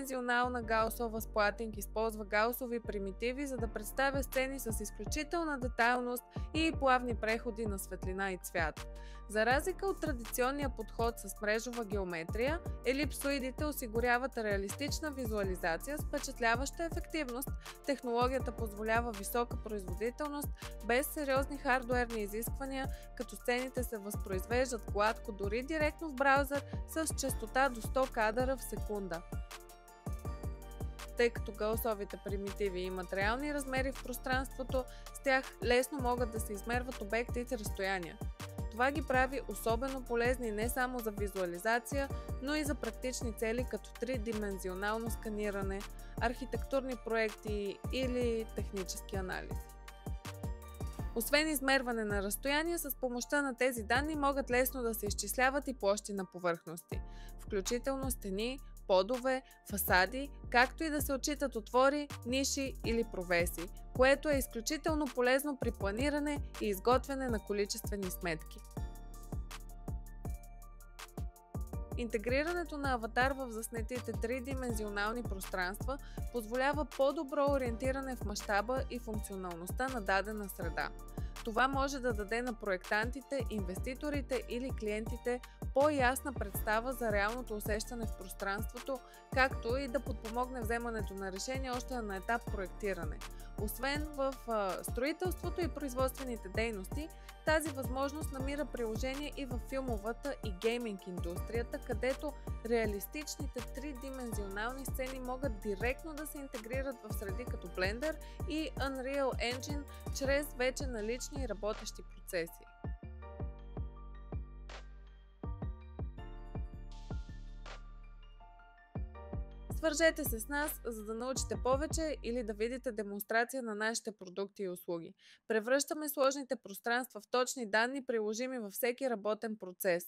тридимензионална гаусова сплатинг използва гаусови примитиви, за да представя сцени с изключителна детайлност и плавни преходи на светлина и цвят. За разлика от традиционния подход с мрежова геометрия, елипсоидите осигуряват реалистична визуализация с впечатляваща ефективност. Технологията позволява висока производителност без сериозни хардуерни изисквания, като сцените се възпроизвеждат гладко дори директно в браузър с честота до 100 кадъра в секунда. Тъй като гаусовите примитиви имат реални размери в пространството, с тях лесно могат да се измерват обекти и разстояния. Това ги прави особено полезни не само за визуализация, но и за практични цели като тридимензионално сканиране, архитектурни проекти или технически анализи. Освен измерване на разстояние, с помощта на тези данни могат лесно да се изчисляват и площи на повърхности, включително стени, подове, фасади, както и да се отчитат отвори, ниши или провеси, което е изключително полезно при планиране и изготвяне на количествени сметки. Интегрирането на аватар в заснетите тридимензионални пространства позволява по-добро ориентиране в мащаба и функционалността на дадена среда. Това може да даде на проектантите, инвеститорите или клиентите по-ясна представа за реалното усещане в пространството, както и да подпомогне вземането на решение още на етап проектиране. Освен в строителството и производствените дейности, тази възможност намира приложение и в филмовата и гейминг индустрията, където реалистичните тридимензионални сцени могат директно да се интегрират в среди като Blender и Unreal Engine чрез вече налични и работещи процеси. Свържете се с нас, за да научите повече или да видите демонстрация на нашите продукти и услуги. Превръщаме сложните пространства в точни данни, приложими във всеки работен процес.